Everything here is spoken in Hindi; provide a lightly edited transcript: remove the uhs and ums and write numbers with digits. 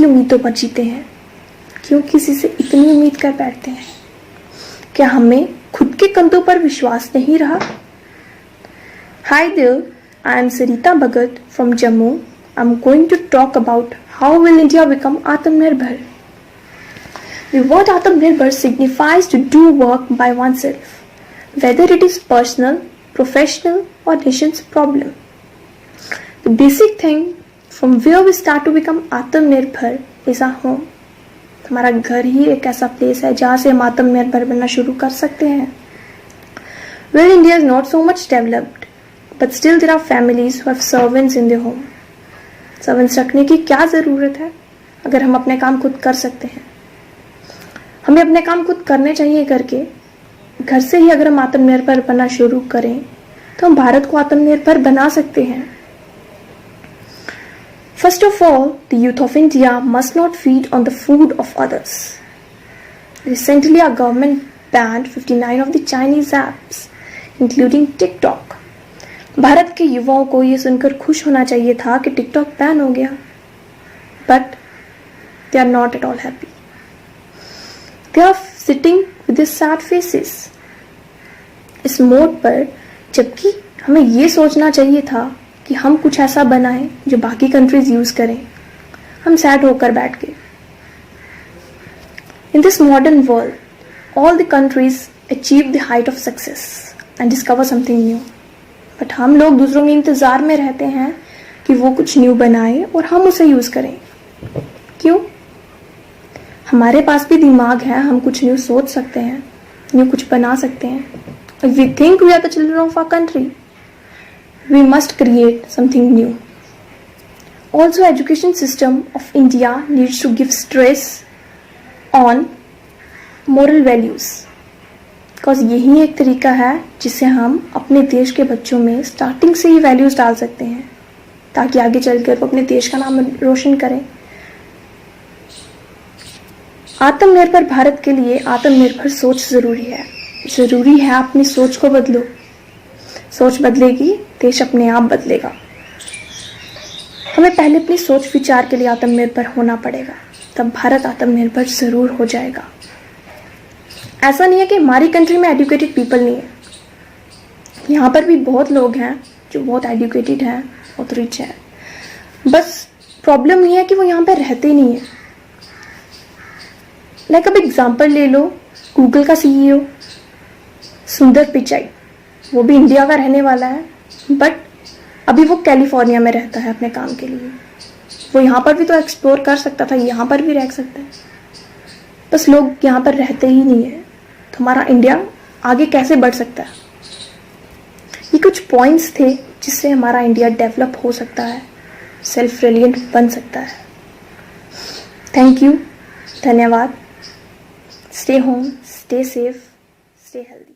की उम्मीदों पर जीते हैं? क्यों किसी से इतनी उम्मीद कर बैठते हैं? क्या हमें खुद के कंधों पर विश्वास नहीं रहा? Hi there, I am Sarita Bhagat from Jammu. I'm going to talk about how will India become Atmanirbhar. The word Atmanirbhar signifies to do work by oneself, whether it is personal, professional or nation's problem. The basic thing from where we start to become Atmanirbhar is our home. हमारा घर ही एक ऐसा प्लेस है जहाँ से हम आत्मनिर्भर बनना शुरू कर सकते हैं. Well, India is not so much developed. But still there are families who have servants in their home. Servants रखने की क्या ज़रूरत है अगर हम अपने काम खुद कर सकते हैं? हमें अपने काम खुद करने चाहिए करके घर से ही अगर हम आत्मनिर्भर बनना शुरू करें तो हम भारत को आत्मनिर्भर बना सकते हैं. First of all, the youth of India must not feed on the food of others. Recently, our government banned 59 of the Chinese apps, including TikTok. Bharat के युवाओं को ये सुनकर खुश होना चाहिए था कि टिकटॉक बैन हो गया, but they are not at all happy. They are sitting with sad faces इस मोड पर, जबकि हमें ये सोचना चाहिए था कि हम कुछ ऐसा बनाएं जो बाकी कंट्रीज यूज करें. हम सैड होकर बैठ गए. In this modern world all the countries achieve the height of success and discover something new. But हम लोग दूसरों के इंतज़ार में रहते हैं कि वो कुछ न्यू बनाए और हम उसे यूज़ करें. क्यों? हमारे पास भी दिमाग है, हम कुछ न्यू सोच सकते हैं, न्यू कुछ बना सकते हैं. If we think we are the children of our country, we must create something new. Also, education system of India needs to give stress on moral values. Because यही एक तरीका है जिससे हम अपने देश के बच्चों में स्टार्टिंग से ही वैल्यूज़ डाल सकते हैं ताकि आगे चलकर वो अपने देश का नाम रोशन करें. आत्मनिर्भर भारत के लिए आत्मनिर्भर सोच ज़रूरी है. ज़रूरी है अपनी सोच को बदलो. सोच बदलेगी, देश अपने आप बदलेगा. हमें पहले अपनी सोच विचार के लिए आत्मनिर्भर होना पड़ेगा, तब भारत आत्मनिर्भर ज़रूर हो जाएगा. ऐसा नहीं है कि हमारी कंट्री में एजुकेटेड पीपल नहीं है. यहाँ पर भी बहुत लोग हैं जो बहुत एजुकेटेड हैं, बहुत रिच हैं. बस प्रॉब्लम ये है कि वो यहाँ पर रहते ही नहीं है. लाइक अब एग्जांपल ले लो, गूगल का सीईओ सुंदर पिचाई, वो भी इंडिया का रहने वाला है, बट अभी वो कैलिफोर्निया में रहता है अपने काम के लिए. वो यहाँ पर भी तो एक्सप्लोर कर सकता था, यहाँ पर भी रह सकता है. बस लोग यहाँ पर रहते ही नहीं है. तो हमारा इंडिया आगे कैसे बढ़ सकता है? ये कुछ पॉइंट्स थे जिससे हमारा इंडिया डेवलप हो सकता है, सेल्फ रिलिएंट बन सकता है. थैंक यू, धन्यवाद. Stay home, stay safe, stay healthy.